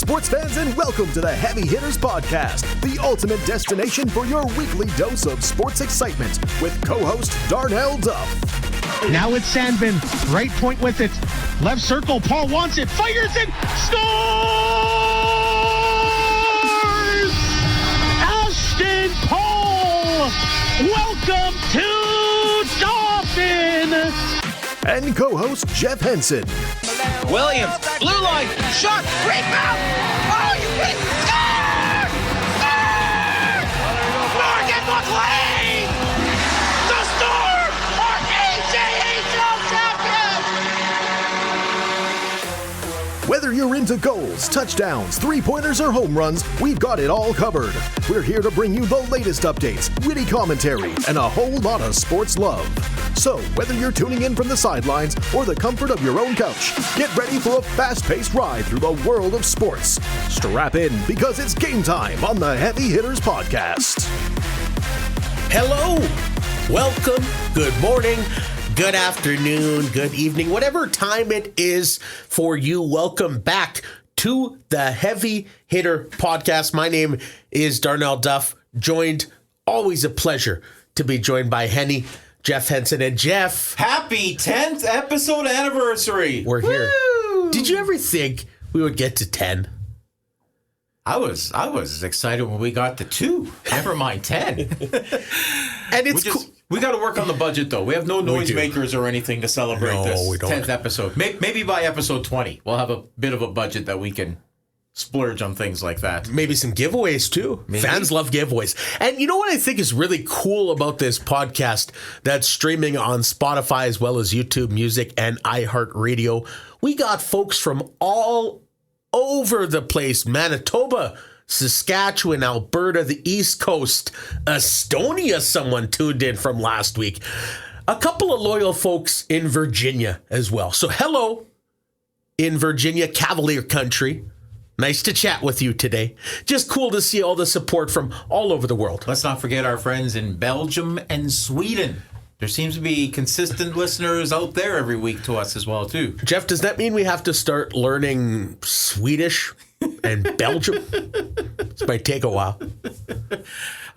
sports fans, and welcome to the Heavy Hitters Podcast, the ultimate destination for your weekly dose of sports excitement with co-host Darnell Duff. Now it's Sandvin, right point with it, left circle, Paul wants it, fires it, scores! Ashton Paul, welcome to Dauphin! And co-host Jeff Henson. Williams, blue line, shot, rebound! Oh, you hit! Score! Score! Morgan McLean! The Storm are AJHL champions! Whether you're into goals, touchdowns, three-pointers, or home runs, we've got it all covered. We're here to bring you the latest updates, witty commentary, and a whole lot of sports love. So, whether you're tuning in from the sidelines or the comfort of your own couch, get ready for a fast-paced ride through the world of sports. Strap in, because it's game time on the Heavy Hitters Podcast. Hello, welcome, good morning, good afternoon, good evening, whatever time it is for you. Welcome back to the Heavy Hitter Podcast. My name is Darnell Duff, always a pleasure to be joined by Jeff Henson. And Jeff, happy 10th episode anniversary. We're here. Woo! Did you ever think we would get to 10? I was excited when we got to 2. Never mind 10. And it's we got to work on the budget though. We have no noisemakers or anything to celebrate this 10th episode. Maybe by episode 20, we'll have a bit of a budget that we can splurge on things like that. Maybe some giveaways too. Maybe. Fans love giveaways. And you know what I think is really cool about this podcast that's streaming on Spotify as well as YouTube Music and iHeartRadio? We got folks from all over the place. Manitoba, Saskatchewan, Alberta, the East Coast, Estonia, someone tuned in from last week. A couple of loyal folks in Virginia as well. So hello in Virginia, Cavalier Country. Nice to chat with you today. Just cool to see all the support from all over the world. Let's not forget our friends in Belgium and Sweden. There seems to be consistent listeners out there every week to us as well, too. Jeff, does that mean we have to start learning Swedish and Belgium? This might take a while.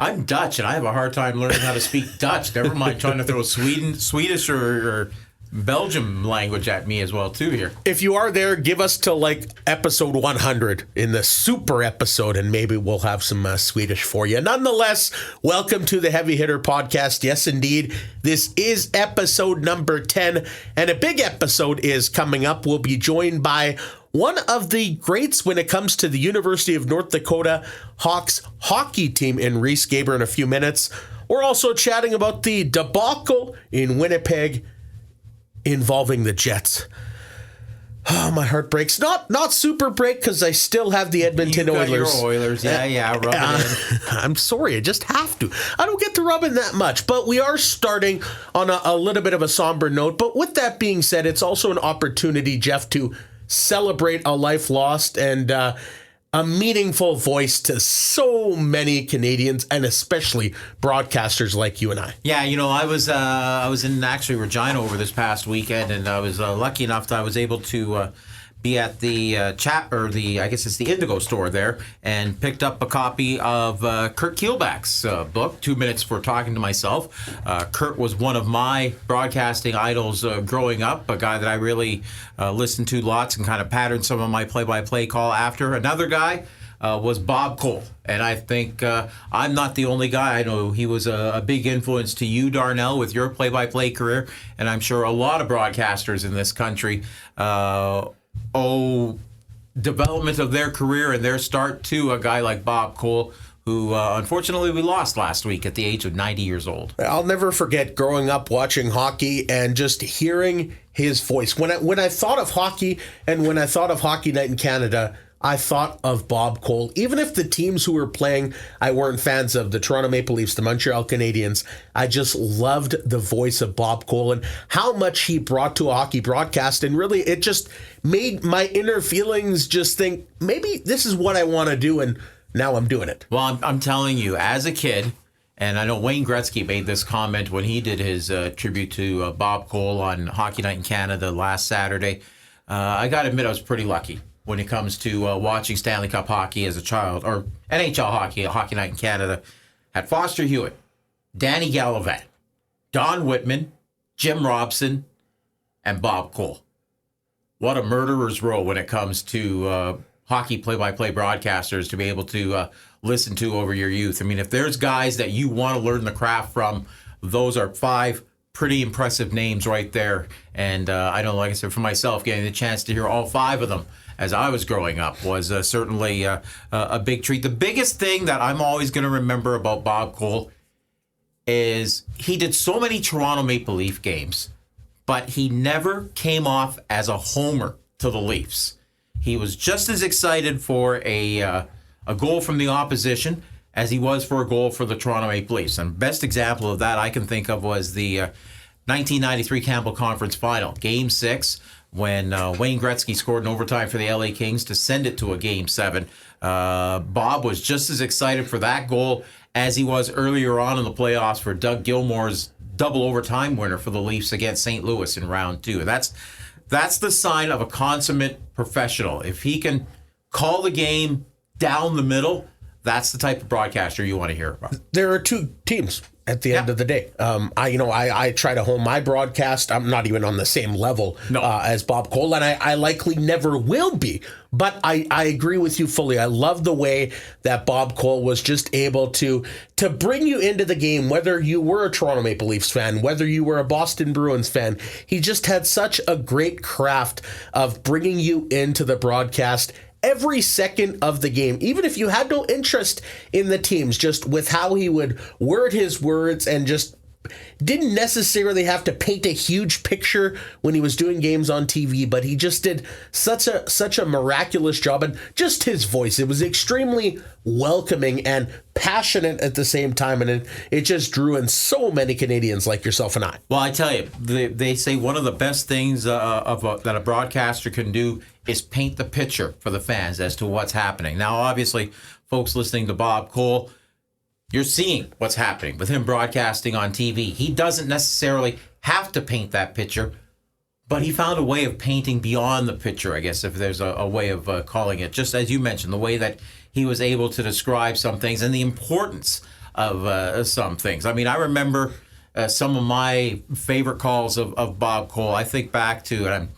I'm Dutch, and I have a hard time learning how to speak Dutch. Never mind trying to throw Swedish or Belgium language at me as well, too, here. If you are there, give us till like episode 100 in the super episode, and maybe we'll have some Swedish for you. Nonetheless, welcome to the Heavy Hitter Podcast. Yes, indeed, this is episode number 10, and a big episode is coming up. We'll be joined by one of the greats when it comes to the University of North Dakota Hawks hockey team in Riese Gaber in a few minutes. We're also chatting about the debacle in Winnipeg involving the Jets. Oh, my heart breaks. Not super break because I still have the Edmonton Oilers. Your Oilers, yeah, rub it in. I'm sorry, I just have to. I don't get to rub in that much, but we are starting on a little bit of a somber note. But with that being said, it's also an opportunity, Jeff, to celebrate a life lost and a meaningful voice to so many Canadians and especially broadcasters like you and I. Yeah, I was in actually Regina over this past weekend, and I was lucky enough that I was able to be at the I guess it's the Indigo store there, and picked up a copy of Kurt Keelback's book, 2 Minutes for Talking to Myself. Kurt was one of my broadcasting idols growing up, a guy that I really listened to lots and kind of patterned some of my play-by-play call after. Another guy was Bob Cole, and I think I'm not the only guy. I know he was a big influence to you, Darnell, with your play-by-play career, and I'm sure a lot of broadcasters in this country development of their career and their start to a guy like Bob Cole, who unfortunately we lost last week at the age of 90 years old. I'll never forget growing up watching hockey and just hearing his voice. When I thought of hockey and when I thought of Hockey Night in Canada, I thought of Bob Cole. Even if the teams who were playing I weren't fans of, the Toronto Maple Leafs, the Montreal Canadiens, I just loved the voice of Bob Cole and how much he brought to a hockey broadcast. And really, it just made my inner feelings just think, maybe this is what I want to do, and now I'm doing it. Well, I'm telling you, as a kid, and I know Wayne Gretzky made this comment when he did his tribute to Bob Cole on Hockey Night in Canada last Saturday, I got to admit I was pretty lucky. when it comes to watching Stanley Cup hockey as a child, or NHL hockey, Hockey Night in Canada, had Foster Hewitt, Danny Gallivant, Don Whitman, Jim Robson, and Bob Cole. What a murderer's row when it comes to hockey play-by-play broadcasters to be able to listen to over your youth. I mean, if there's guys that you want to learn the craft from, those are 5 pretty impressive names right there. And I know, like I said, for myself, getting the chance to hear all 5 of them as I was growing up was certainly a big treat. The biggest thing that I'm always going to remember about Bob Cole is he did so many Toronto Maple Leaf games, but he never came off as a homer to the Leafs. He was just as excited for a goal from the opposition as he was for a goal for the Toronto Maple Leafs. And best example of that I can think of was the 1993 Campbell Conference Final, Game 6, when Wayne Gretzky scored in overtime for the LA Kings to send it to a Game 7. Bob was just as excited for that goal as he was earlier on in the playoffs for Doug Gilmour's double overtime winner for the Leafs against St. Louis in round 2. That's the sign of a consummate professional. If he can call the game down the middle, that's the type of broadcaster you want to hear about. There are 2 teams at the end of the day. I try to hone my broadcast. I'm not even on the same level as Bob Cole, and I likely never will be. But I agree with you fully. I love the way that Bob Cole was just able to bring you into the game, whether you were a Toronto Maple Leafs fan, whether you were a Boston Bruins fan. He just had such a great craft of bringing you into the broadcast every second of the game, even if you had no interest in the teams, just with how he would word his words and just didn't necessarily have to paint a huge picture when he was doing games on TV, but he just did such a miraculous job. And just his voice, it was extremely welcoming and passionate at the same time, and it just drew in so many Canadians like yourself and I. Well, I tell you, they say one of the best things that a broadcaster can do is paint the picture for the fans as to what's happening. Now, obviously, folks listening to Bob Cole, you're seeing what's happening with him broadcasting on TV. He doesn't necessarily have to paint that picture, but he found a way of painting beyond the picture, I guess, if there's a way of calling it. Just as you mentioned, the way that he was able to describe some things and the importance of some things. I mean, I remember some of my favorite calls of Bob Cole. I think back to, and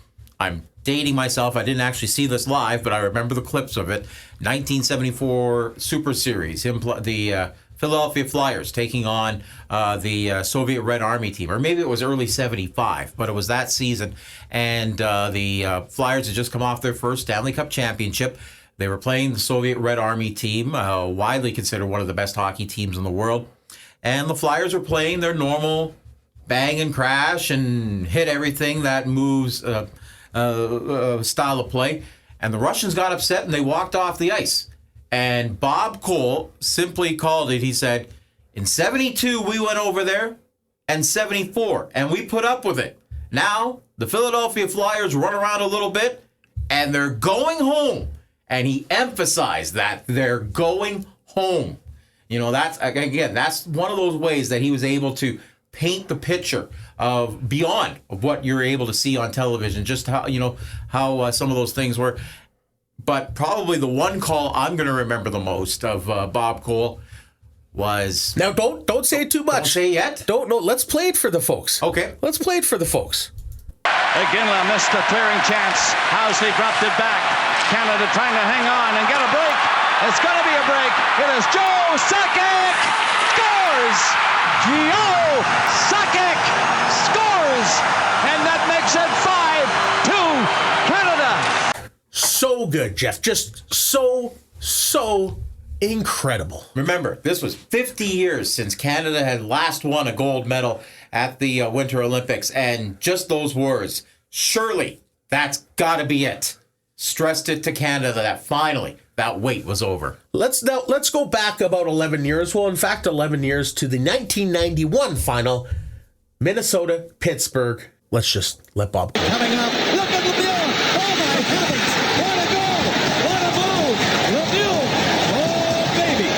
I'm dating myself, I didn't actually see this live, but I remember the clips of it. 1974 Super Series, the Philadelphia Flyers taking on the Soviet Red Army team, or maybe it was early 75, but it was that season. And the Flyers had just come off their first Stanley Cup championship. They were playing the Soviet Red Army team, widely considered one of the best hockey teams in the world. And the Flyers were playing their normal bang and crash and hit everything that moves style of play. And the Russians got upset and they walked off the ice. And Bob Cole simply called it, he said, in 72, we went over there, and 74, and we put up with it. Now, the Philadelphia Flyers run around a little bit, and they're going home. And he emphasized that they're going home. You know, that's one of those ways that he was able to paint the picture of beyond of what you're able to see on television, just how some of those things were. But probably the one call I'm going to remember the most of Bob Cole was... Now, don't say it too much. Don't say it yet? No, let's play it for the folks. Okay. Let's play it for the folks. Iginla missed a clearing chance. Housley dropped it back. Canada trying to hang on and get a break. It's going to be a break. It is Joe Sakic scores! Joe Sakic scores! And that makes it 5-2 Canada. So good, Jeff. Just so incredible. Remember, this was 50 years since Canada had last won a gold medal at the Winter Olympics. And just those words, surely that's got to be it. Stressed it to Canada that finally that wait was over. Let's go back about 11 years. Well, in fact, 11 years to the 1991 final, Minnesota, Pittsburgh. Let's just let Bob go. Coming up, look at the bill. Oh my heavens, what a goal. What a move. Oh baby.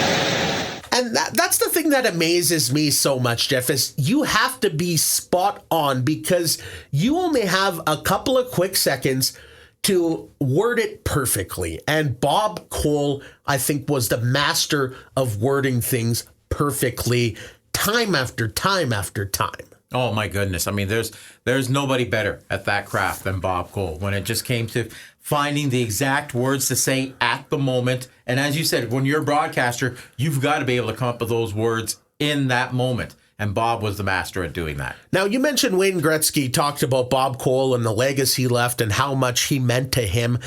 And that's the thing that amazes me so much, Jeff, is you have to be spot on because you only have a couple of quick seconds to word it perfectly. And Bob Cole, I think, was the master of wording things perfectly time after time after time. Oh my goodness. I mean, there's nobody better at that craft than Bob Cole when it just came to finding the exact words to say at the moment. And as you said, when you're a broadcaster, you've got to be able to come up with those words in that moment. And Bob was the master at doing that. Now, you mentioned Wayne Gretzky talked about Bob Cole and the legacy he left and how much he meant to him.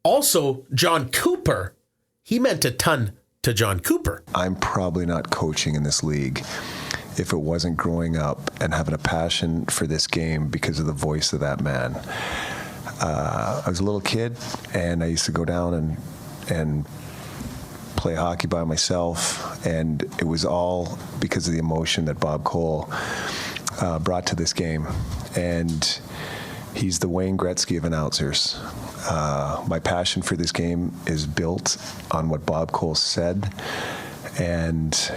Also, John Cooper, he meant a ton to John Cooper. I'm probably not coaching in this league if it wasn't growing up and having a passion for this game because of the voice of that man. I was a little kid, and I used to go down and play hockey by myself, and it was all because of the emotion that Bob Cole brought to this game. And he's the Wayne Gretzky of announcers. My passion for this game is built on what Bob Cole said, and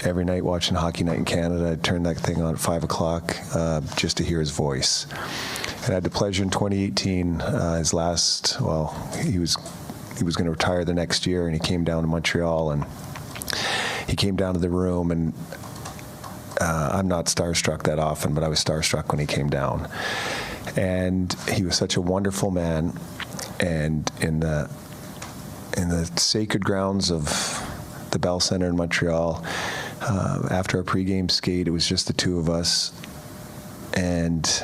every night watching Hockey Night in Canada, I'd turn that thing on at 5 o'clock just to hear his voice. And I had the pleasure in 2018, his last, he was going to retire the next year, and he came down to Montreal, and he came down to the room, and I'm not starstruck that often, but I was starstruck when he came down. And he was such a wonderful man, and in the sacred grounds of the Bell Center in Montreal, after our pregame skate, it was just the two of us, and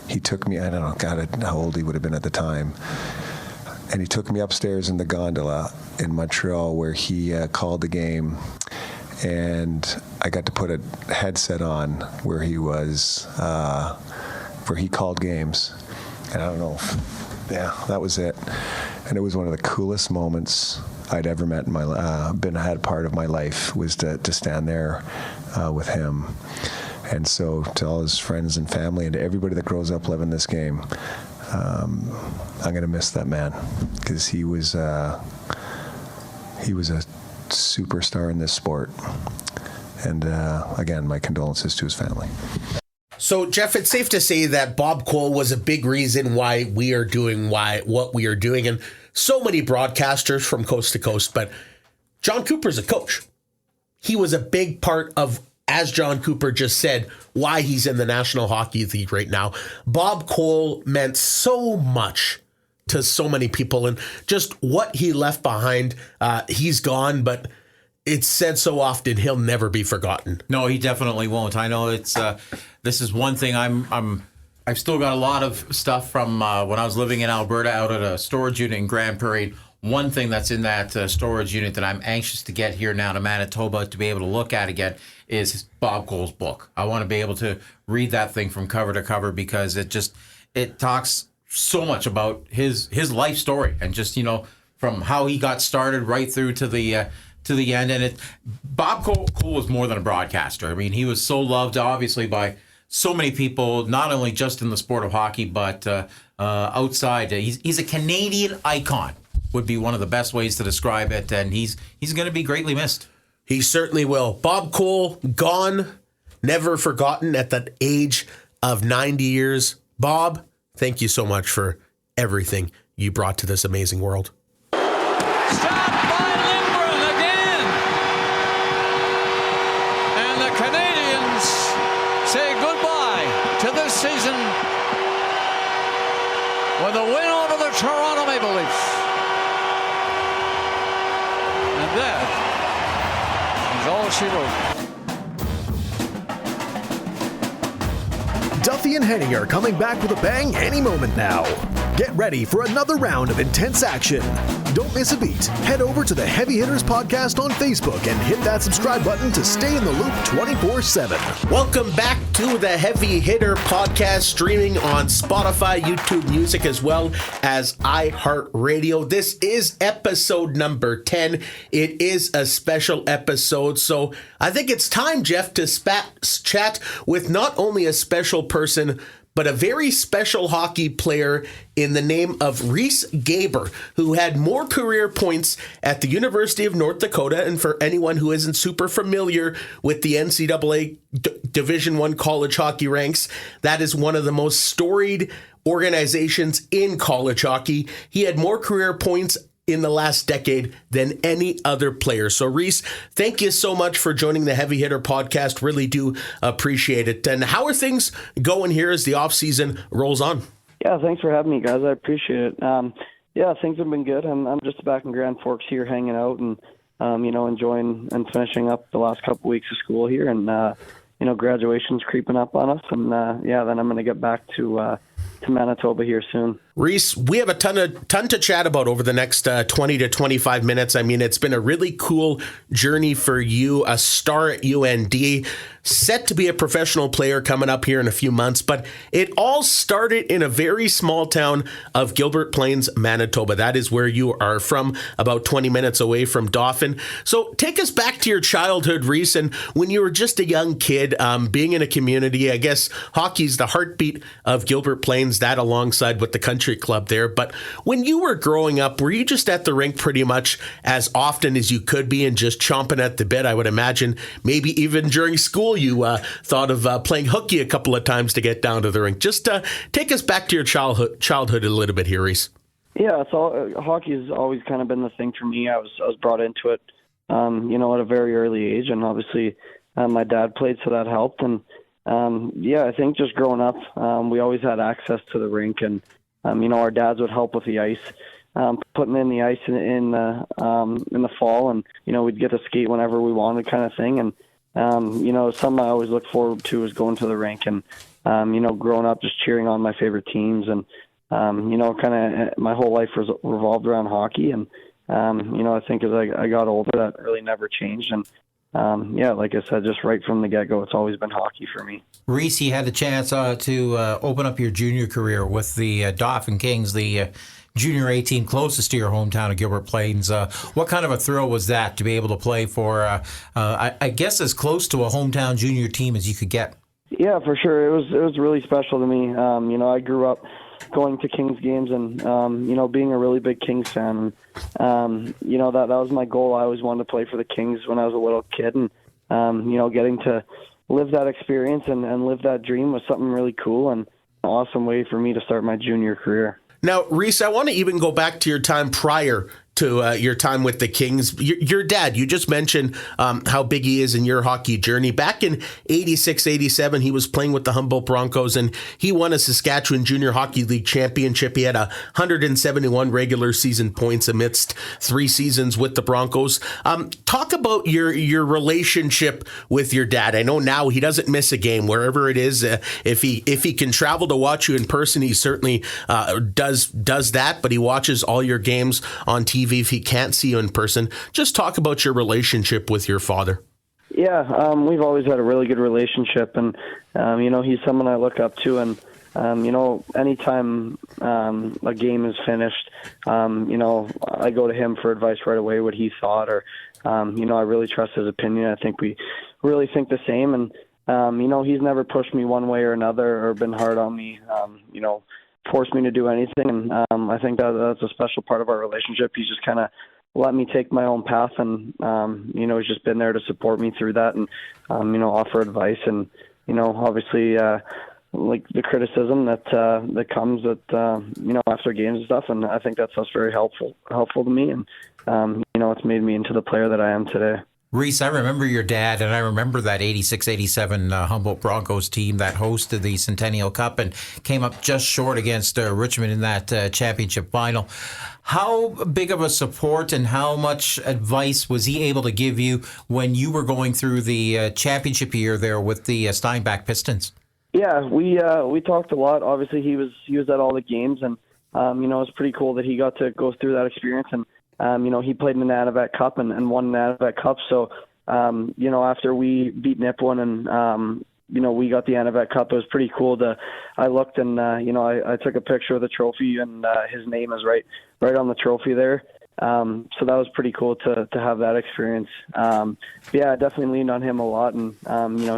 he took me, I don't know, God, how old he would have been at the time, and he took me upstairs in the gondola in Montreal where he called the game, and I got to put a headset on where he was, where he called games, and I don't know, that was it. And it was one of the coolest moments I'd ever met in my had part of my life, was to stand there with him. And so to all his friends and family and to everybody that grows up living this game, I'm going to miss that man, because he was a superstar in this sport. And again, my condolences to his family. So, Jeff, it's safe to say that Bob Cole was a big reason why we are doing what we are doing, and so many broadcasters from coast to coast. But John Cooper's a coach. He was a big part of, as John Cooper just said, why he's in the National Hockey League right now. Bob Cole meant so much to so many people, and just what he left behind. He's gone, but it's said so often he'll never be forgotten. No, he definitely won't. I know it's this is one thing I've still got a lot of stuff from when I was living in Alberta out at a storage unit in Grand Parade. One thing that's in that storage unit that I'm anxious to get here now to Manitoba to be able to look at again is Bob Cole's book. I want to be able to read that thing from cover to cover, because it talks so much about his life story, and just, from how he got started right through to the end. And Bob Cole was more than a broadcaster. I mean, he was so loved, obviously, by so many people, not only just in the sport of hockey, but outside. He's a Canadian icon, would be one of the best ways to describe it, and he's going to be greatly missed. He certainly will. Bob Cole, gone, never forgotten at the age of 90 years. Bob, thank you so much for everything you brought to this amazing world. Stop by Lindgren again. And the Canadians say goodbye to this season with a win over the Toronto Maple Leafs. And that is all she wrote. Duffy and Henning are coming back with a bang any moment now. Get ready for another round of intense action. Don't miss a beat. Head over to the Heavy Hitters Podcast on Facebook and hit that subscribe button to stay in the loop 24/7. Welcome back to the Heavy Hitter Podcast, streaming on Spotify, YouTube Music, as well as iHeartRadio. This is episode number 10. It is a special episode, so I think it's time, Jeff, to chat with not only a special person, but a very special hockey player in the name of Riese Gaber, who had more career points at the University of North Dakota. And for anyone who isn't super familiar with the NCAA Division I college hockey ranks, that is one of the most storied organizations in college hockey. He had more career points in the last decade than any other player. So Riese, thank you so much for joining the Heavy Hitter podcast. Really do appreciate it. And how are things going here as the offseason rolls on? Yeah, thanks for having me, guys. I appreciate it. Yeah, things have been good. I'm just back in Grand Forks here hanging out and, enjoying and finishing up the last couple weeks of school here. And, graduation's creeping up on us. And, then I'm going to get back to Manitoba here soon. Riese, we have a ton to chat about over the next 20 to 25 minutes. I mean, it's been a really cool journey for you, a star at UND, set to be a professional player coming up here in a few months. But it all started in a very small town of Gilbert Plains, Manitoba. That is where you are from, about 20 minutes away from Dauphin. So take us back to your childhood, Riese, and when you were just a young kid, being in a community. I guess hockey's the heartbeat of Gilbert Plains, that alongside with the country club there. But when you were growing up, were you just at the rink pretty much as often as you could be and just chomping at the bit? I would imagine maybe even during school you thought of playing hooky a couple of times to get down to the rink. Just take us back to your childhood a little bit here, Riese. Yeah, hockey has always kind of been the thing for me. I was brought into it, at a very early age, and obviously my dad played, so that helped. And I think just growing up, we always had access to the rink, and our dads would help with the ice, putting in the ice in the fall, and we'd get to skate whenever we wanted, kind of thing. And something I always look forward to is going to the rink, and growing up just cheering on my favorite teams, and kind of my whole life revolved around hockey. And I think as I got older, that really never changed. And like I said, just right from the get-go, it's always been hockey for me. Riese, you had the chance to open up your junior career with the Dauphin Kings, the junior A team closest to your hometown of Gilbert Plains. What kind of a thrill was that to be able to play for, I guess, as close to a hometown junior team as you could get? Yeah, for sure. It was really special to me. I grew up going to Kings games and, being a really big Kings fan. And, that was my goal. I always wanted to play for the Kings when I was a little kid. And, getting to live that experience and live that dream was something really cool and an awesome way for me to start my junior career. Now, Riese, I want to even go back to your time prior to your time with the Kings. Your dad, you just mentioned how big he is in your hockey journey. Back in 86, 87, he was playing with the Humboldt Broncos, and he won a Saskatchewan Junior Hockey League championship. He had 171 regular season points amidst 3 seasons with the Broncos. Talk about your relationship with your dad. I know now he doesn't miss a game wherever it is. If he can travel to watch you in person, he certainly does that, but he watches all your games on TV if he can't see you in person. Just talk about your relationship with your father. Yeah, we've always had a really good relationship, and he's someone I look up to, and anytime a game is finished, I go to him for advice right away, what he thought, or I really trust his opinion. I think we really think the same, and he's never pushed me one way or another or been hard on me, forced me to do anything. And I think that's a special part of our relationship. He's just kind of let me take my own path, and he's just been there to support me through that, and offer advice, and obviously like the criticism that comes with after games and stuff. And I think that's very helpful to me, and it's made me into the player that I am today. Riese, I remember your dad, and I remember that 86-87 Humboldt Broncos team that hosted the Centennial Cup and came up just short against Richmond in that championship final. How big of a support and how much advice was he able to give you when you were going through the championship year there with the Steinbach Pistons? Yeah, we talked a lot. Obviously, he was at all the games, and it was pretty cool that he got to go through that experience. And he played in the Anavet Cup and won the Anavet Cup. So, after we beat Nipawin and, we got the Anavet Cup, it was pretty cool I looked and, I took a picture of the trophy, and his name is right on the trophy there. So that was pretty cool to have that experience. I definitely leaned on him a lot, and,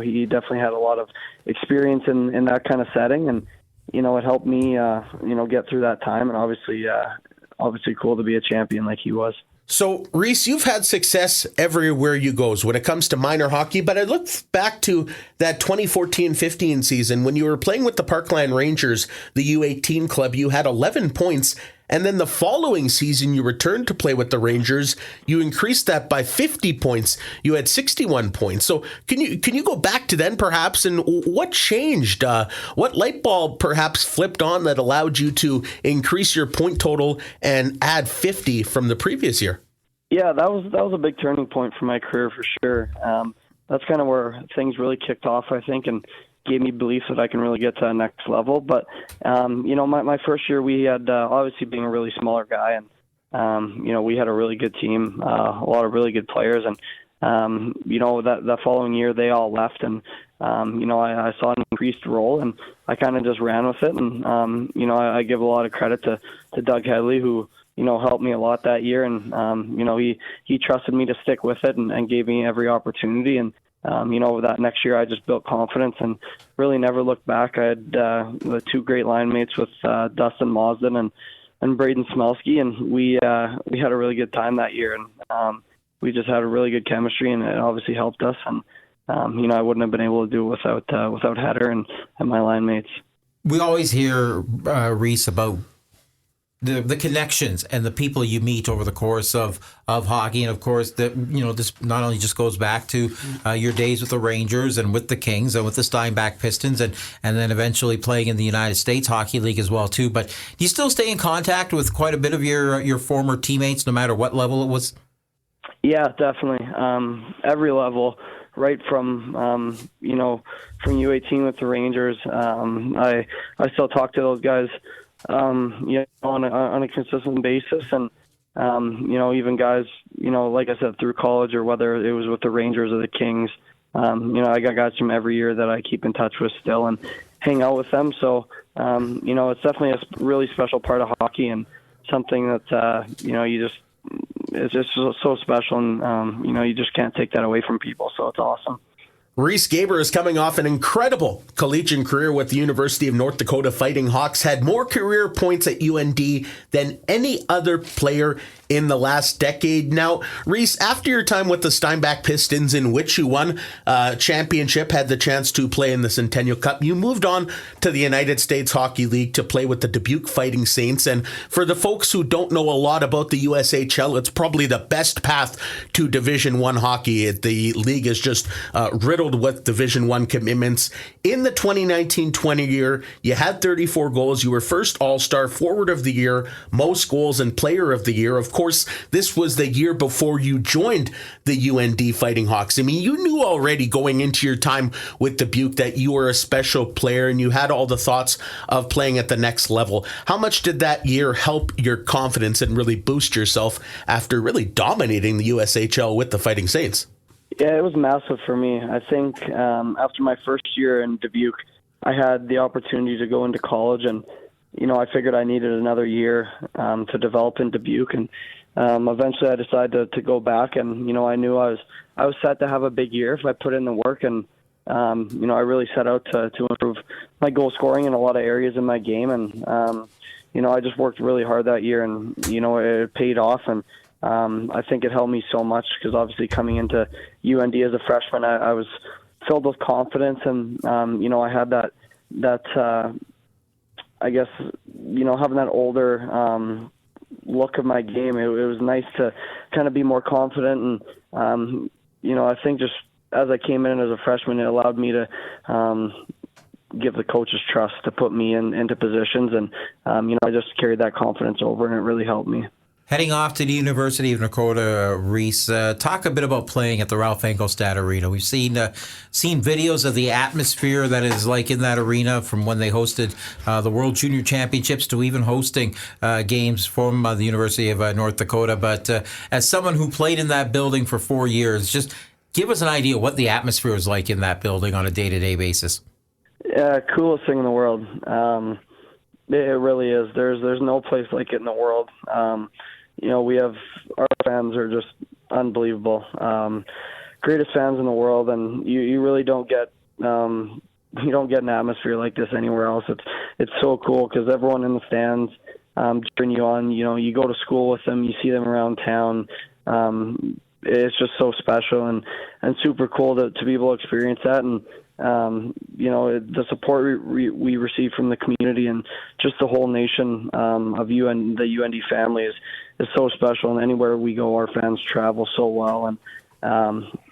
he definitely had a lot of experience in that kind of setting. And, it helped me, get through that time, and obviously cool to be a champion like he was. So, Riese, you've had success everywhere you goes when it comes to minor hockey, but I look back to that 2014-15 season when you were playing with the Parkland Rangers, the U18 club. You had 11 points, and then the following season you returned to play with the Rangers. You increased that by 50 points. You had 61 points. So can you go back to then perhaps, and what changed? What light bulb perhaps flipped on that allowed you to increase your point total and add 50 from the previous year? Yeah, that was a big turning point for my career for sure. That's kind of where things really kicked off, I think, and gave me belief that I can really get to the next level. But, my first year we had, obviously being a really smaller guy, and, we had a really good team, a lot of really good players. And, that following year they all left, and, I saw an increased role, and I kind of just ran with it. And, I give a lot of credit to Doug Headley, who, helped me a lot that year. And, he trusted me to stick with it and gave me every opportunity. And, that next year I just built confidence and really never looked back. I had the two great line mates with Dustin Mosden and Braden Smelsky, and we had a really good time that year. And we just had a really good chemistry, and it obviously helped us. And I wouldn't have been able to do it without Header and my line mates. We always hear, Riese, about the connections and the people you meet over the course of hockey. And of course, this not only just goes back to your days with the Rangers and with the Kings and with the Steinbach Pistons and then eventually playing in the United States Hockey League as well too. But do you still stay in contact with quite a bit of your former teammates, no matter what level it was? Yeah, definitely. Every level, right from from U18 with the Rangers. I still talk to those guys on a consistent basis, and even guys, like I said, through college, or whether it was with the Rangers or the Kings, I got guys from every year that I keep in touch with still and hang out with them. So it's definitely a really special part of hockey, and something that it's just so special, and you just can't take that away from people. So it's awesome. Riese Gaber is coming off an incredible collegiate career with the University of North Dakota Fighting Hawks, had more career points at UND than any other player in the last decade. Now, Riese, after your time with the Steinbach Pistons, in which you won a championship, had the chance to play in the Centennial Cup, you moved on to the United States Hockey League to play with the Dubuque Fighting Saints. And for the folks who don't know a lot about the USHL, it's probably the best path to Division I hockey. The league is just riddled with Division I commitments. In the 2019-20 year, you had 34 goals. You were first All-Star, Forward of the Year, most goals, and Player of the Year. Of course, this was the year before you joined the UND Fighting Hawks. I mean, you knew already going into your time with Dubuque that you were a special player and you had all the thoughts of playing at the next level. How much did that year help your confidence and really boost yourself after really dominating the USHL with the Fighting Saints? Yeah, it was massive for me. I think after my first year in Dubuque, I had the opportunity to go into college, and I figured I needed another year to develop in Dubuque, and eventually I decided to go back, and I knew I was set to have a big year if I put in the work, and I really set out to improve my goal scoring in a lot of areas in my game, and I just worked really hard that year, and it paid off, and I think it helped me so much because obviously coming into UND as a freshman, I was filled with confidence, and I had that I guess having that older look of my game. It was nice to kind of be more confident, and I think just as I came in as a freshman, it allowed me to give the coaches trust to put me into positions, and I just carried that confidence over, and it really helped me. Heading off to the University of Dakota, Riese, talk a bit about playing at the Ralph Engelstad Arena. We've seen videos of the atmosphere that is like in that arena, from when they hosted the World Junior Championships to even hosting games from the University of North Dakota. But as someone who played in that building for 4 years, just give us an idea what the atmosphere is like in that building on a day-to-day basis. Coolest thing in the world. It really is. There's no place like it in the world. We have, our fans are just unbelievable. Greatest fans in the world, and you really don't get get an atmosphere like this anywhere else. It's so cool because everyone in the stands cheering you on. You go to school with them, you see them around town. It's just so special and super cool to be able to experience that. And the support we receive from the community and just the whole nation of the UND family is so special. And anywhere we go, our fans travel so well. And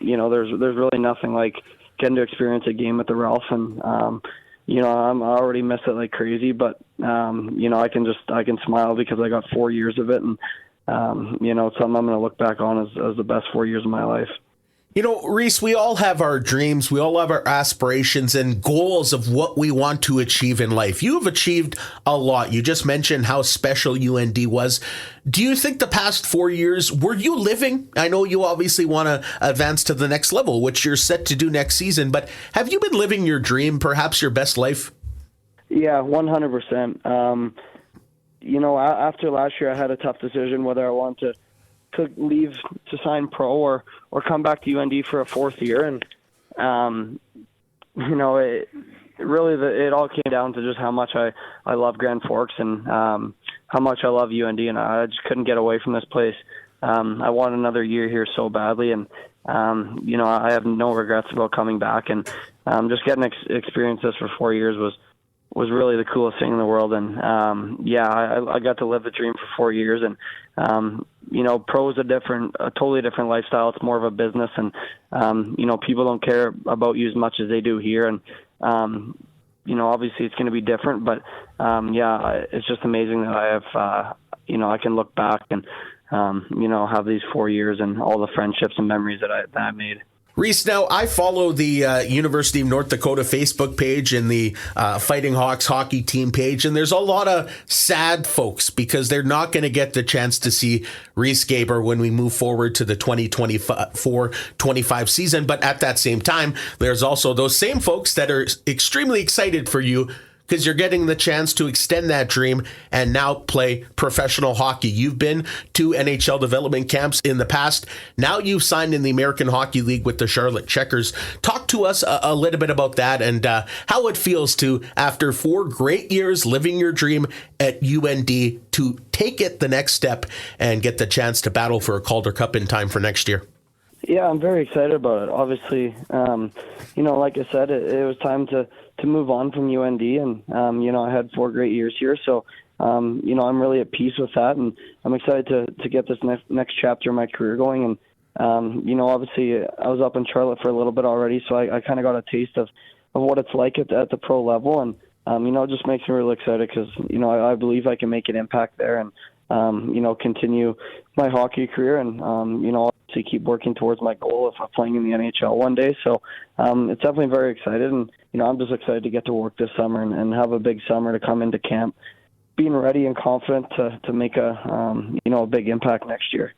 there's really nothing like getting to experience a game at the Ralph. And I already miss it like crazy, but I can smile because I got 4 years of it, and it's something I'm going to look back on as the best 4 years of my life. Riese, we all have our dreams. We all have our aspirations and goals of what we want to achieve in life. You have achieved a lot. You just mentioned how special UND was. Do you think the past 4 years, were you living? I know you obviously want to advance to the next level, which you're set to do next season, but have you been living your dream, perhaps your best life? Yeah, 100%. After last year, I had a tough decision whether I wanted to leave to sign pro or come back to UND for a fourth year. And, it all came down to just how much I love Grand Forks and how much I love UND. And I just couldn't get away from this place. I want another year here so badly. And, I have no regrets about coming back. And just getting experience this for 4 years was really the coolest thing in the world. And I got to live the dream for 4 years. And pro is a totally different lifestyle. It's more of a business, and people don't care about you as much as they do here. And obviously it's going to be different, but it's just amazing that I have I can look back and have these 4 years and all the friendships and memories that I made. Riese, now I follow the University of North Dakota Facebook page and the Fighting Hawks hockey team page, and there's a lot of sad folks because they're not going to get the chance to see Riese Gaber when we move forward to the 2024-25 season. But at that same time, there's also those same folks that are extremely excited for you because you're getting the chance to extend that dream and now play professional hockey. You've been to NHL development camps in the past. Now you've signed in the American Hockey League with the Charlotte Checkers. Talk to us a little bit about that and how it feels to, after 4 great years living your dream at UND, to take it the next step and get the chance to battle for a Calder Cup in time for next year. Yeah, I'm very excited about it. Obviously, like I said, it was time to move on from UND, and I had 4 great years here, so I'm really at peace with that, and I'm excited to get this next chapter of my career going. And obviously, I was up in Charlotte for a little bit already, so I kind of got a taste of what it's like at the pro level, and it just makes me really excited because I believe I can make an impact there, and continue my hockey career, and obviously keep working towards my goal of playing in the NHL one day. So it's definitely very excited, and I'm just excited to get to work this summer and have a big summer to come into camp, being ready and confident to make a big impact next year.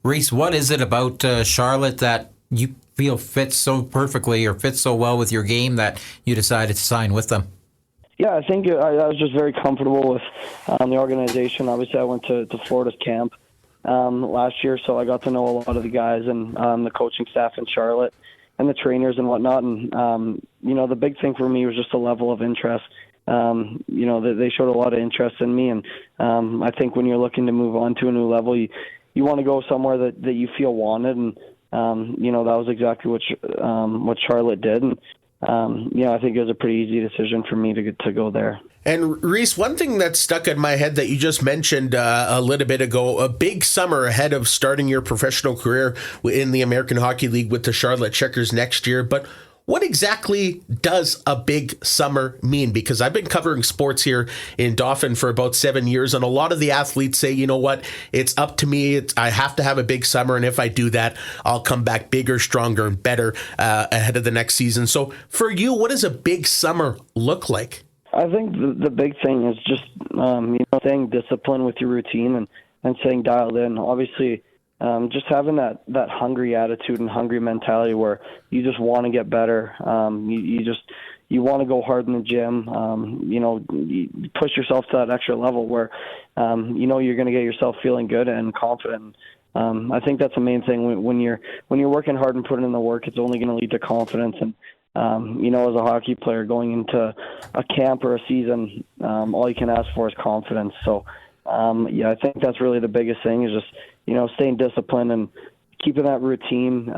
Riese, what is it about Charlotte that you feel fits so perfectly or fits so well with your game that you decided to sign with them? Yeah, I think I was just very comfortable with the organization. Obviously, I went to Florida's camp last year, so I got to know a lot of the guys and the coaching staff in Charlotte and the trainers and whatnot. And, the big thing for me was just the level of interest. They showed a lot of interest in me. And I think when you're looking to move on to a new level, you want to go somewhere that you feel wanted. And, that was exactly what Charlotte did. And, I think it was a pretty easy decision for me to go there. And Riese, one thing that stuck in my head that you just mentioned a little bit ago, a big summer ahead of starting your professional career in the American Hockey League with the Charlotte Checkers next year. But what exactly does a big summer mean? Because I've been covering sports here in Dauphin for about 7 years, and a lot of the athletes say, you know what, it's up to me. I have to have a big summer, and if I do that, I'll come back bigger, stronger, and better ahead of the next season. So for you, what does a big summer look like? I think the big thing is just staying disciplined with your routine and staying dialed in. Obviously, just having that hungry attitude and hungry mentality where you just want to get better. You want to go hard in the gym. You push yourself to that extra level where you're going to get yourself feeling good and confident. I think that's the main thing when you're working hard and putting in the work. It's only going to lead to confidence, and As a hockey player going into a camp or a season, all you can ask for is confidence. So, I think that's really the biggest thing is just, staying disciplined and keeping that routine,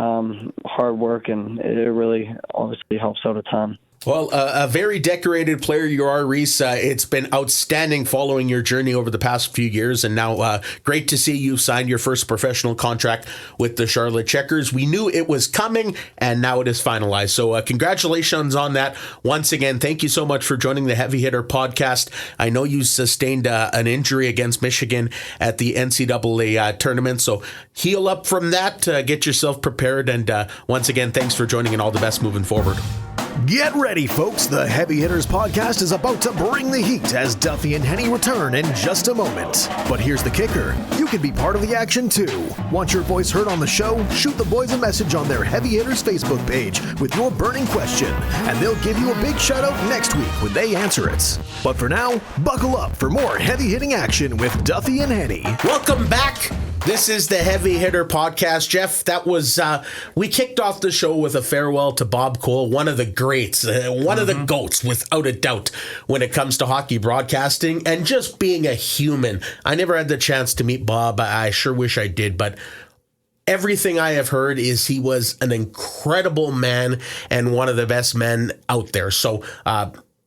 hard work, and it really obviously helps out a ton. Well, a very decorated player you are, Riese. It's been outstanding following your journey over the past few years, and now great to see you sign your first professional contract with the Charlotte Checkers. We knew it was coming, and now it is finalized. So congratulations on that. Once again, thank you so much for joining the Heavy Hitter podcast. I know you sustained an injury against Michigan at the NCAA tournament, so heal up from that, get yourself prepared, and once again, thanks for joining, and all the best moving forward. Get ready, folks. The Heavy Hitters podcast is about to bring the heat as Duffy and Henny return in just a moment. But here's the kicker. You can be part of the action too. Want your voice heard on the show? Shoot the boys a message on their Heavy Hitters Facebook page with your burning question, and they'll give you a big shout out next week when they answer it. But for now, buckle up for more heavy hitting action with Duffy and Henny. Welcome back. This is the Heavy Hitter podcast. Jeff, that was, we kicked off the show with a farewell to Bob Cole, one of the greats, one of the GOATs, without a doubt, when it comes to hockey broadcasting and just being a human. I never had the chance to meet Bob. I sure wish I did, but everything I have heard is he was an incredible man and one of the best men out there. So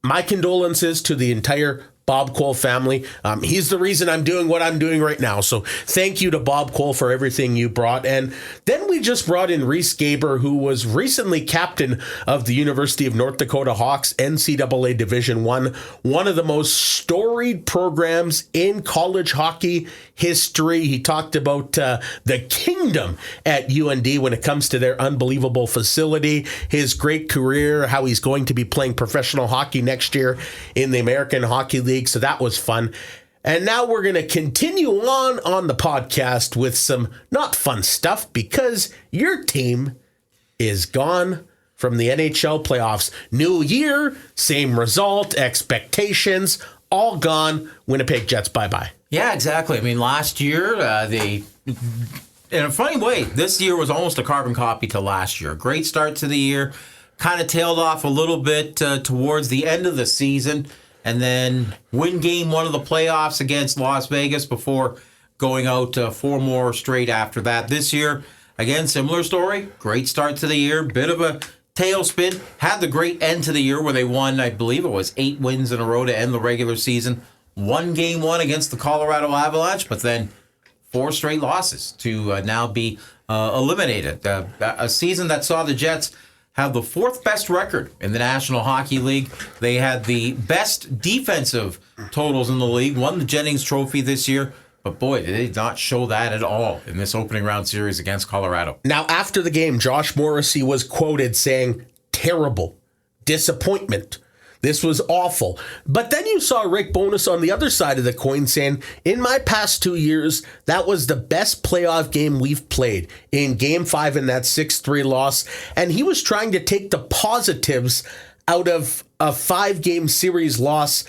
my condolences to the entire Bob Cole family. He's the reason I'm doing what I'm doing right now. So thank you to Bob Cole for everything you brought. And then we just brought in Riese Gaber, who was recently captain of the University of North Dakota Hawks NCAA Division I, one of the most storied programs in college hockey history. He talked about the kingdom at UND when it comes to their unbelievable facility, his great career, how he's going to be playing professional hockey next year in the American Hockey League. So that was fun. And now we're going to continue on the podcast with some not fun stuff because your team is gone from the NHL playoffs. New year, same result, expectations, all gone. Winnipeg Jets, bye-bye. Yeah, exactly. I mean, last year, in a funny way, this year was almost a carbon copy to last year. Great start to the year, kind of tailed off a little bit towards the end of the season, and then win game one of the playoffs against Las Vegas before going out 4 more straight after that. This year, again, similar story. Great start to the year, bit of a tailspin. Had the great end to the year where they won, I believe it was 8 wins in a row to end the regular season. Won game 1 against the Colorado Avalanche, but then 4 straight losses to now be eliminated. A season that saw the Jets have the 4th best record in the National Hockey League. They had the best defensive totals in the league, won the Jennings Trophy this year, but boy, they did not show that at all in this opening round series against Colorado. Now, after the game, Josh Morrissey was quoted saying, terrible, disappointment. This was awful. But then you saw Rick Bowness on the other side of the coin saying, in my past 2 years, that was the best playoff game we've played in Game 5 in that 6-3 loss. And he was trying to take the positives out of a 5-game series loss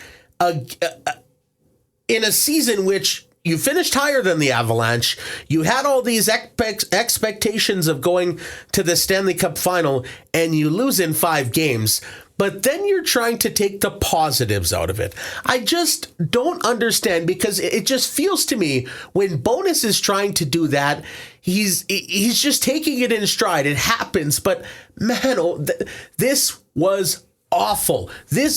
in a season which you finished higher than the Avalanche. You had all these expectations of going to the Stanley Cup final, and you lose in 5 games. But then you're trying to take the positives out of it. I just don't understand, because it just feels to me when Bowness is trying to do that, he's just taking it in stride. It happens, but man, this was awful.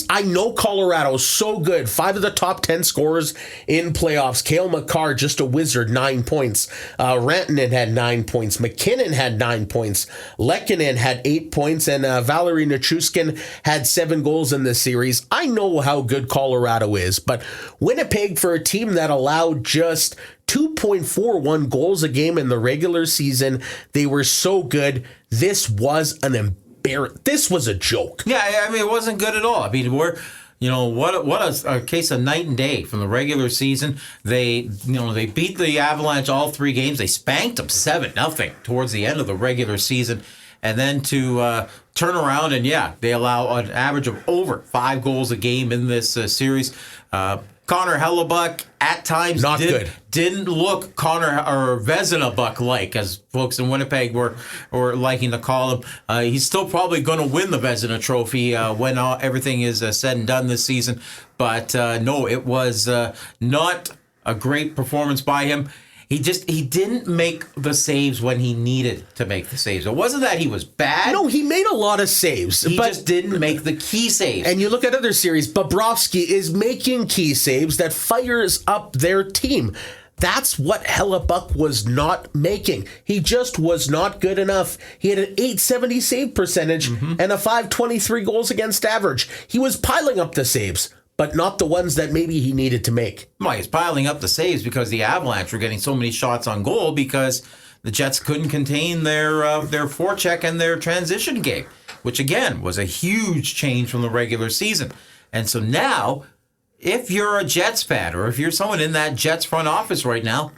I know Colorado's so good. 5 of the top 10 scorers in playoffs. Cale Makar, just a wizard, 9 points. Rantanen had 9 points. McKinnon had 9 points. Lehkonen had 8 points. And Valerie Nichushkin had 7 goals in this series. I know how good Colorado is, but Winnipeg, for a team that allowed just 2.41 goals a game in the regular season, they were so good. This was this was a joke. Yeah, I mean, it wasn't good at all. I mean, what a case of night and day from the regular season. They beat the Avalanche all 3 games. They spanked them 7-0 towards the end of the regular season. And then to turn around and, they allow an average of over 5 goals a game in this series. Connor Hellebuck at times didn't look Connor or Vezina Buck-like, as folks in Winnipeg were liking to call him. He's still probably going to win the Vezina Trophy when everything is said and done this season. But no, it was not a great performance by him. He didn't make the saves when he needed to make the saves. It wasn't that he was bad. No, he made a lot of saves. He just didn't make the key saves. And you look at other series, Bobrovsky is making key saves that fires up their team. That's what Hellebuck was not making. He just was not good enough. He had an .870 save percentage and a .523 goals against average. He was piling up the saves, but not the ones that maybe he needed to make. Well, he's piling up the saves because the Avalanche were getting so many shots on goal because the Jets couldn't contain their forecheck and their transition game, which again was a huge change from the regular season. And so now, if you're a Jets fan or if you're someone in that Jets front office right now,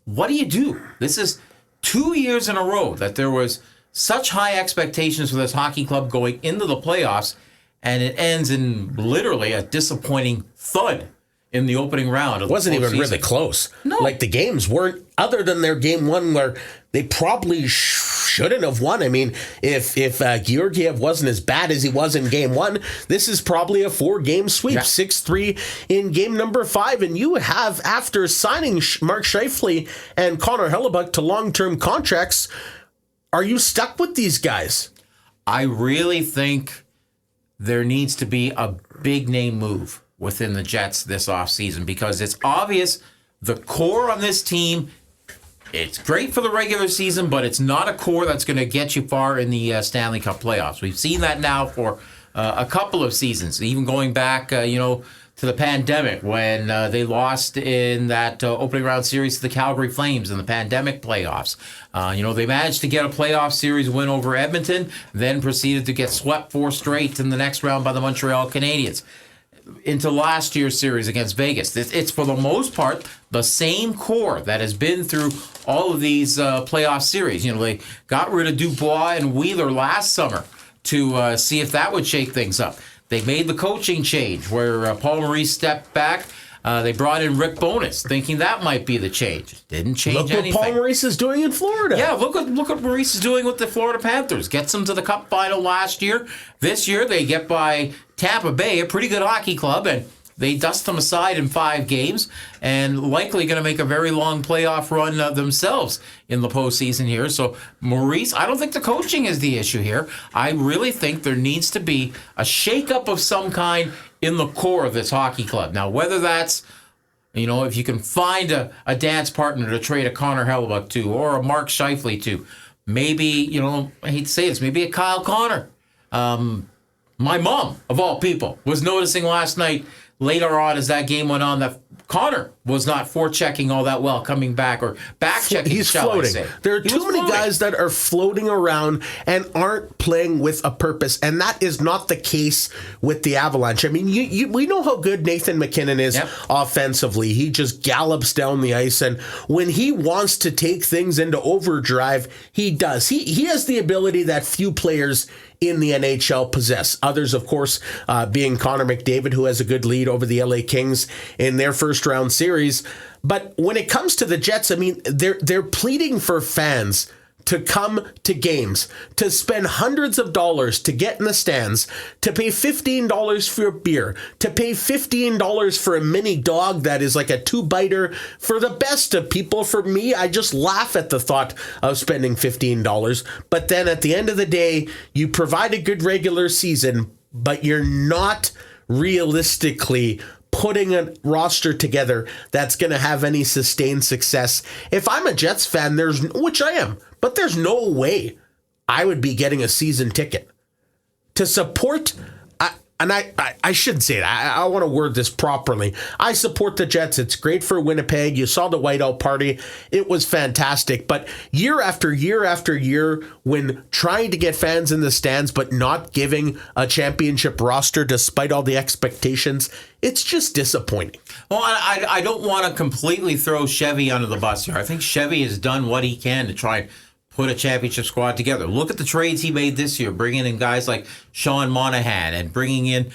what do? This is 2 years in a row that there was such high expectations for this hockey club going into the playoffs, and it ends in literally a disappointing thud in the opening round. It wasn't even really close. No. Like the games weren't, other than their game one where they probably shouldn't have won. I mean, if Georgiev wasn't as bad as he was in game one, this is probably a 4-game sweep, 6-3 in game number 5. And you have, after signing Mark Scheifele and Connor Hellebuck to long-term contracts, are you stuck with these guys? I really think there needs to be a big name move within the Jets this offseason because it's obvious the core on this team, it's great for the regular season, but it's not a core that's going to get you far in the Stanley Cup playoffs. We've seen that now for a couple of seasons, even going back, to the pandemic when they lost in that opening round series to the Calgary Flames in the pandemic playoffs. They managed to get a playoff series win over Edmonton, then proceeded to get swept 4 straight in the next round by the Montreal Canadiens. Into last year's series against Vegas. It's for the most part the same core that has been through all of these playoff series. They got rid of Dubois and Wheeler last summer to see if that would shake things up. They made the coaching change where Paul Maurice stepped back. They brought in Rick Bowness, thinking that might be the change. Didn't change anything. Look what Paul Maurice is doing in Florida. Yeah, look what Maurice is doing with the Florida Panthers. Gets them to the Cup final last year. This year they get by Tampa Bay, a pretty good hockey club, and they dust them aside in 5 games and likely going to make a very long playoff run themselves in the postseason here. So Maurice, I don't think the coaching is the issue here. I really think there needs to be a shakeup of some kind in the core of this hockey club. Now, whether that's, if you can find a dance partner to trade a Connor Hellebuck to or a Mark Scheifele to, maybe, I hate to say this, maybe a Kyle Connor. My mom, of all people, was noticing last night later on as that game went on that Connor was not forechecking all that well coming back or back checking. He's floating. There are too many guys that are floating around and aren't playing with a purpose, and that is not the case with the Avalanche. I mean, we know how good Nathan McKinnon is offensively. He just gallops down the ice, and when he wants to take things into overdrive, he does. He has the ability that few players in the NHL possess. Others, of course, being Connor McDavid, who has a good lead over the LA Kings in their first round series. But when it comes to the Jets, I mean, they're pleading for fans to come to games, to spend hundreds of dollars to get in the stands, to pay $15 for a beer, to pay $15 for a mini dog that is like a 2-biter. For the best of people, for me, I just laugh at the thought of spending $15. But then at the end of the day, you provide a good regular season, but you're not realistically putting a roster together that's going to have any sustained success. If I'm a Jets fan, which I am, but there's no way I would be getting a season ticket to support. I shouldn't say that. I want to word this properly. I support the Jets. It's great for Winnipeg. You saw the whiteout party. It was fantastic. But year after year after year, when trying to get fans in the stands but not giving a championship roster despite all the expectations, it's just disappointing. Well, I don't want to completely throw Chevy under the bus here. I think Chevy has done what he can to try and put a championship squad together. Look at the trades he made this year, bringing in guys like Sean Monahan and bringing in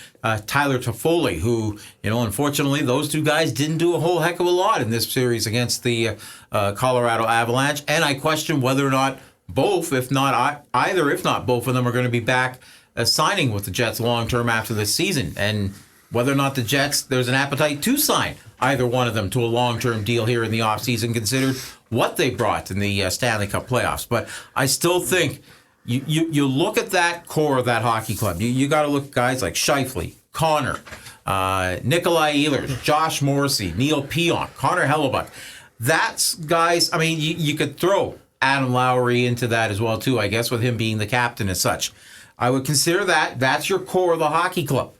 Tyler Toffoli, who, unfortunately, those two guys didn't do a whole heck of a lot in this series against the Colorado Avalanche. And I question whether or not both, if not either, if not both of them, are going to be back signing with the Jets long-term after this season. And whether or not the Jets, there's an appetite to sign either one of them to a long-term deal here in the offseason, considered what they brought in the Stanley Cup playoffs. But I still think you look at that core of that hockey club. You got to look at guys like Scheifele, Connor, Nikolai Ehlers, Josh Morrissey, Neil Pionk, Connor Hellebuck. That's guys, I mean, you could throw Adam Lowry into that as well, too, I guess, with him being the captain as such. I would consider that's your core of the hockey club.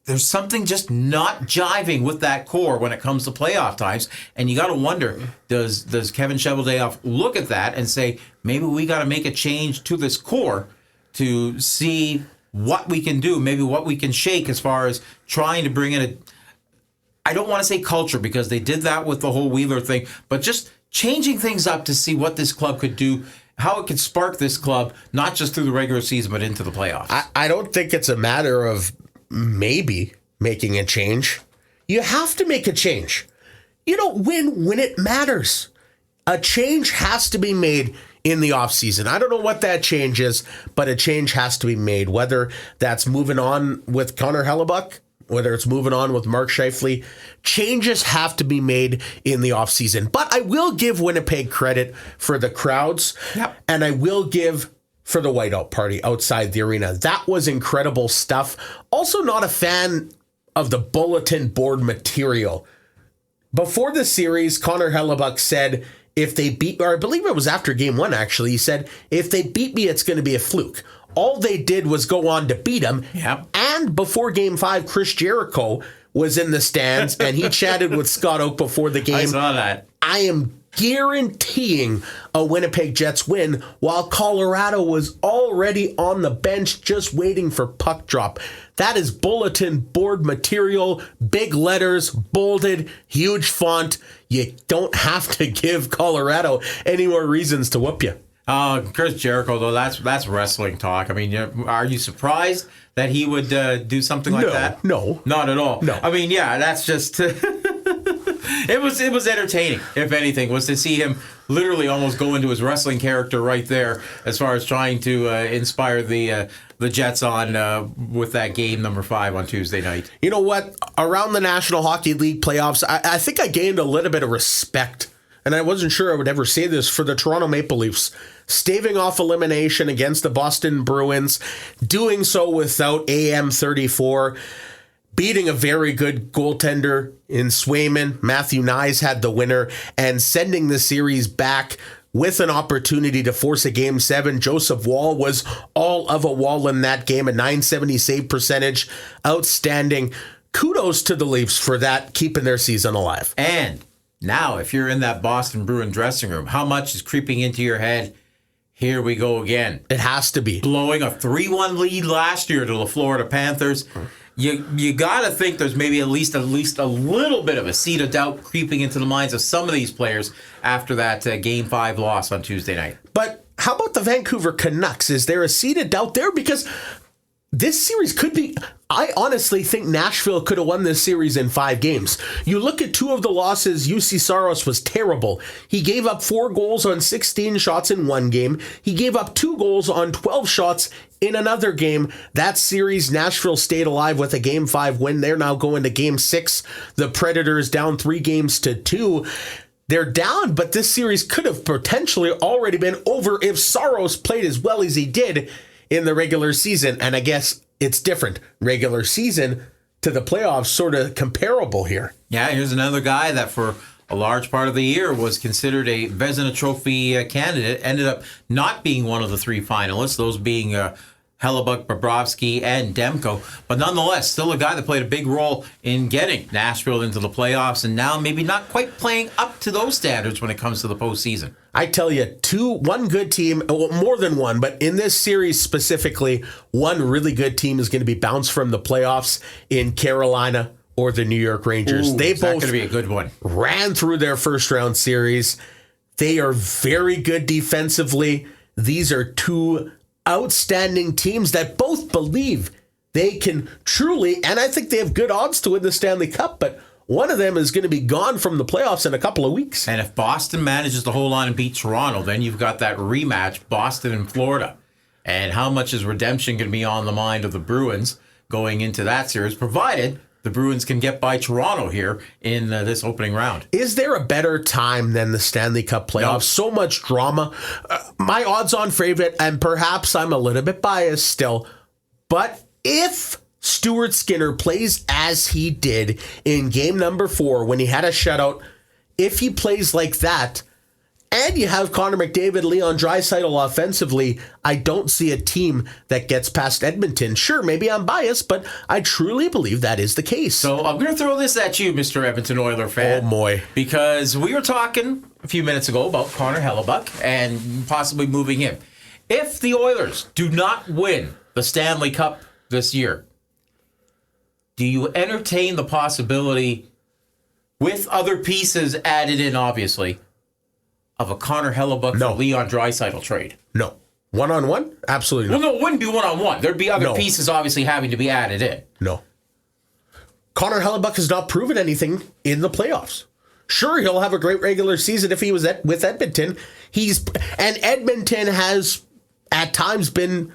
There's something just not jiving with that core when it comes to playoff times, and you got to wonder, does Kevin Cheveldayoff look at that and say, maybe we got to make a change to this core to see what we can do, maybe what we can shake as far as trying to bring in I don't want to say culture, because they did that with the whole Wheeler thing, but just changing things up to see what this club could do, how it could spark this club, not just through the regular season, but into the playoffs. I don't think it's a matter of maybe making a change. You have to make a change. When it matters. A change has to be made in the offseason. I don't know what that change is, but a change has to be made, whether that's moving on with Connor Hellebuck, whether it's moving on with Mark Scheifele. Changes have to be made in the offseason. But I will give Winnipeg credit for the crowds, and I will give for the whiteout party outside the arena. That was incredible stuff. Also not a fan of the bulletin board material. Before the series, Connor Hellebuck said, if they beat, or I believe it was after game one, actually, he said, if they beat me, it's going to be a fluke. All they did was go on to beat him. Yep. And before game 5, Chris Jericho was in the stands, and he chatted with Scott Oak before the game. I saw that. I am guaranteeing a Winnipeg Jets win, while Colorado was already on the bench just waiting for puck drop. That is bulletin board material, big letters, bolded, huge font. You don't have to give Colorado any more reasons to whoop you. Chris Jericho, though, that's wrestling talk. I mean, are you surprised that he would do something like that? No. Not at all. No. I mean, yeah, that's just... It was entertaining, if anything, was to see him literally almost go into his wrestling character right there as far as trying to inspire the Jets on with that game number 5 on Tuesday night. You know what? Around the National Hockey League playoffs, I think I gained a little bit of respect, and I wasn't sure I would ever say this, for the Toronto Maple Leafs, staving off elimination against the Boston Bruins, doing so without AM34, beating a very good goaltender in Swayman. Matthew Nyes had the winner, and sending the series back with an opportunity to force a Game 7. Joseph Wall was all of a wall in that game, a .970 save percentage. Outstanding. Kudos to the Leafs for that, keeping their season alive. And now, if you're in that Boston Bruin dressing room, how much is creeping into your head? Here we go again. It has to be. Blowing a 3-1 lead last year to the Florida Panthers. You got to think there's maybe at least a little bit of a seed of doubt creeping into the minds of some of these players after that Game 5 loss on Tuesday night. But how about the Vancouver Canucks? Is there a seed of doubt there? Because this series could be... I honestly think Nashville could have won this series in 5 games. You look at 2 of the losses, UC Saros was terrible. He gave up 4 goals on 16 shots in one game. He gave up 2 goals on 12 shots in another game. That series, Nashville stayed alive with a Game 5 win. They're now going to Game 6. The Predators down 3-2. They're down, but this series could have potentially already been over if Saros played as well as he did in the regular season. And I guess it's different. Regular season to the playoffs, sort of comparable here. Yeah, here's another guy that for a large part of the year was considered a Vezina Trophy candidate, ended up not being one of the 3 finalists, those being Hellebuck, Bobrovsky, and Demko. But nonetheless, still a guy that played a big role in getting Nashville into the playoffs, and now maybe not quite playing up to those standards when it comes to the postseason. I tell you, one good team, well, more than one, but in this series specifically, one really good team is going to be bounced from the playoffs in Carolina or the New York Rangers. Ooh, they both going to be a good one. Ran through their first round series. They are very good defensively. These are two outstanding teams that both believe they can truly, and I think they have good odds to win the Stanley Cup, but one of them is going to be gone from the playoffs in a couple of weeks. And if Boston manages to hold on and beat Toronto, then you've got that rematch, Boston and Florida. And how much is redemption going to be on the mind of the Bruins going into that series, provided the Bruins can get by Toronto here in this opening round? Is there a better time than the Stanley Cup playoffs? No. So much drama. My odds-on favorite, and perhaps I'm a little bit biased still, but if Stuart Skinner plays as he did in game number 4 when he had a shutout, if he plays like that, and you have Connor McDavid, Leon Draisaitl offensively, I don't see a team that gets past Edmonton. Sure, maybe I'm biased, but I truly believe that is the case. So I'm going to throw this at you, Mr. Edmonton Oiler fan. Oh, boy. Because we were talking a few minutes ago about Connor Hellebuck and possibly moving him. If the Oilers do not win the Stanley Cup this year, do you entertain the possibility, with other pieces added in, obviously, of a Connor Hellebuck for Leon Draisaitl trade? No. One-on-one? Absolutely not. Well, no, it wouldn't be one-on-one. There'd be other pieces, obviously, having to be added in. No. Connor Hellebuck has not proven anything in the playoffs. Sure, he'll have a great regular season if he was with Edmonton. And Edmonton has, at times, been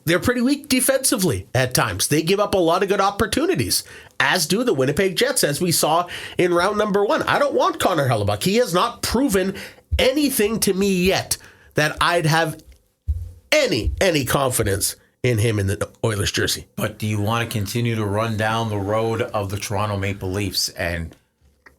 they're pretty weak defensively at times. They give up a lot of good opportunities, as do the Winnipeg Jets, as we saw in round number 1. I don't want Connor Hellebuck. He has not proven anything to me yet that I'd have any confidence in him in the Oilers jersey. But do you want to continue to run down the road of the Toronto Maple Leafs and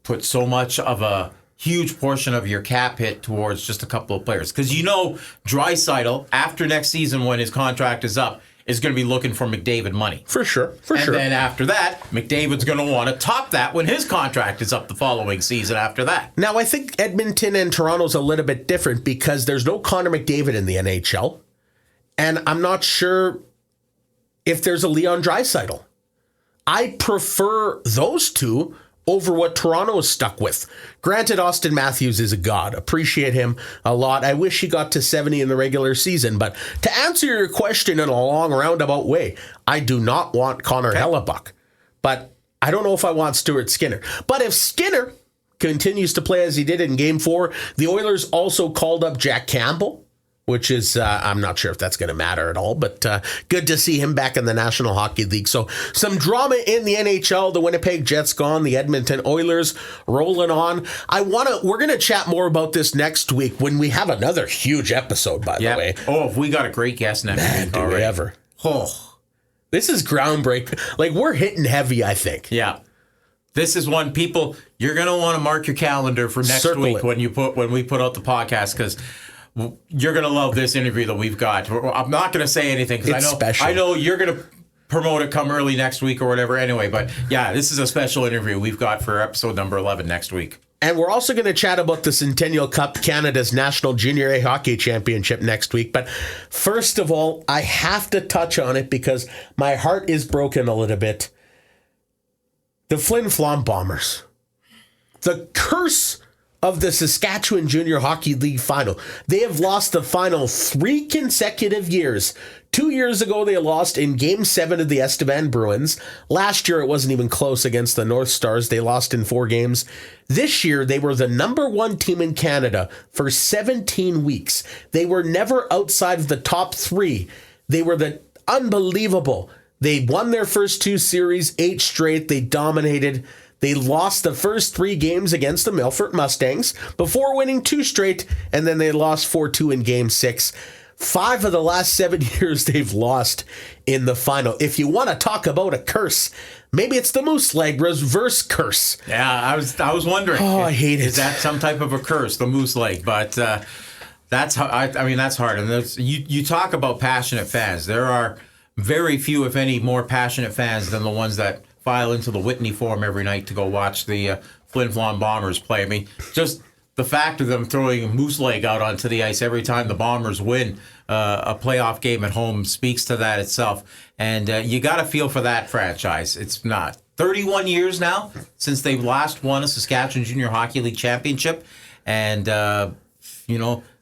put so much of a huge portion of your cap hit towards just a couple of players? Because Draisaitl, after next season when his contract is up, is going to be looking for McDavid money. For sure. And then after that, McDavid's going to want to top that when his contract is up the following season after that. Now, I think Edmonton and Toronto's a little bit different because there's no Connor McDavid in the NHL. And I'm not sure if there's a Leon Draisaitl. I prefer those two over what Toronto is stuck with. Granted, Austin Matthews is a god. Appreciate him a lot. I wish he got to 70 in the regular season. But to answer your question in a long roundabout way, I do not want Connor Hellebuck. But I don't know if I want Stuart Skinner. But if Skinner continues to play as he did in Game 4, the Oilers also called up Jack Campbell, which is, I'm not sure if that's going to matter at all, but good to see him back in the National Hockey League. So some drama in the NHL, the Winnipeg Jets gone, the Edmonton Oilers rolling on. We're going to chat more about this next week when we have another huge episode, by the way. Oh, if we got a great guest next week. Do we ever? Oh, this is groundbreaking. Like, we're hitting heavy, I think. Yeah. This is one you're going to want to mark your calendar for next week when we put out the podcast, because you're going to love this interview that we've got. I'm not going to say anything because I know you're going to promote it come early next week or whatever anyway. But yeah, this is a special interview we've got for episode number 11 next week. And we're also going to chat about the Centennial Cup, Canada's National Junior A Hockey Championship next week. But first of all, I have to touch on it because my heart is broken a little bit. The Flin Flon Bombers. The curse of the Saskatchewan Junior Hockey League final. They have lost the final 3 consecutive years. 2 years ago, they lost in Game 7 of the Estevan Bruins. Last year, it wasn't even close against the North Stars. They lost in 4 games. This year, they were the number 1 team in Canada for 17 weeks. They were never outside of the top 3. They were unbelievable. They won their first 2 series, 8 straight. They dominated. They lost the first 3 games against the Milford Mustangs before winning 2 straight, and then they lost 4-2 in Game 6. 5 of the last 7 years they've lost in the final. If you want to talk about a curse, maybe it's the Moose Leg reverse curse. Yeah, I was wondering. Oh, I hate it. Is that some type of a curse, the Moose Leg? But that's hard. That's hard. And you talk about passionate fans. There are very few, if any, more passionate fans than the ones that file into the Whitney Forum every night to go watch the Flin Flon Bombers play. I mean, just the fact of them throwing a moose leg out onto the ice every time the Bombers win a playoff game at home speaks to that itself. And you got to feel for that franchise. It's not 31 years now since they've last won a Saskatchewan Junior Hockey League championship. And,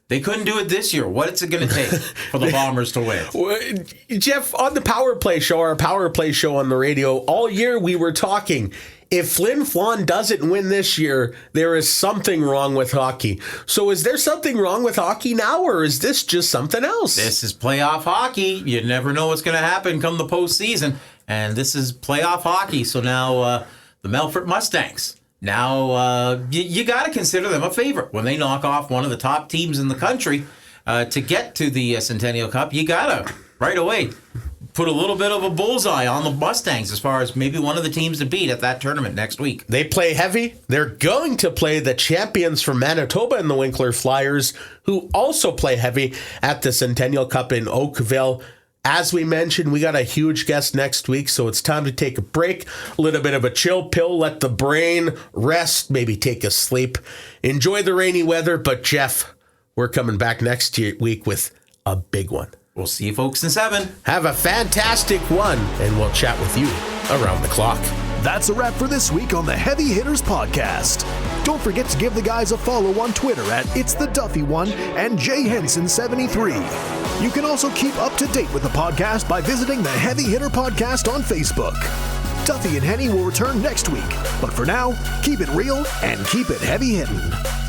they couldn't do it this year. What is it going to take for the Bombers to win? Jeff, on the Power Play Show, our Power Play Show on the radio, all year we were talking, if Flin Flon doesn't win this year, there is something wrong with hockey. So is there something wrong with hockey now, or is this just something else? This is playoff hockey. You never know what's going to happen come the postseason. And this is playoff hockey. So now the Melfort Mustangs. Now, you got to consider them a favorite. When they knock off one of the top teams in the country to get to the Centennial Cup, you got to, right away, put a little bit of a bullseye on the Mustangs as far as maybe one of the teams to beat at that tournament next week. They play heavy. They're going to play the champions from Manitoba and the Winkler Flyers, who also play heavy at the Centennial Cup in Oakville. As we mentioned, we got a huge guest next week, so it's time to take a break, a little bit of a chill pill, let the brain rest, maybe take a sleep. Enjoy the rainy weather, but Jeff, we're coming back next week with a big one. We'll see you folks in 7. Have a fantastic one, and we'll chat with you around the clock. That's a wrap for this week on the Heavy Hitters Podcast. Don't forget to give the guys a follow on Twitter at It's the Duffy One and JHenson73. You can also keep up to date with the podcast by visiting the Heavy Hitter Podcast on Facebook. Duffy and Henny will return next week, but for now, keep it real and keep it heavy hitting.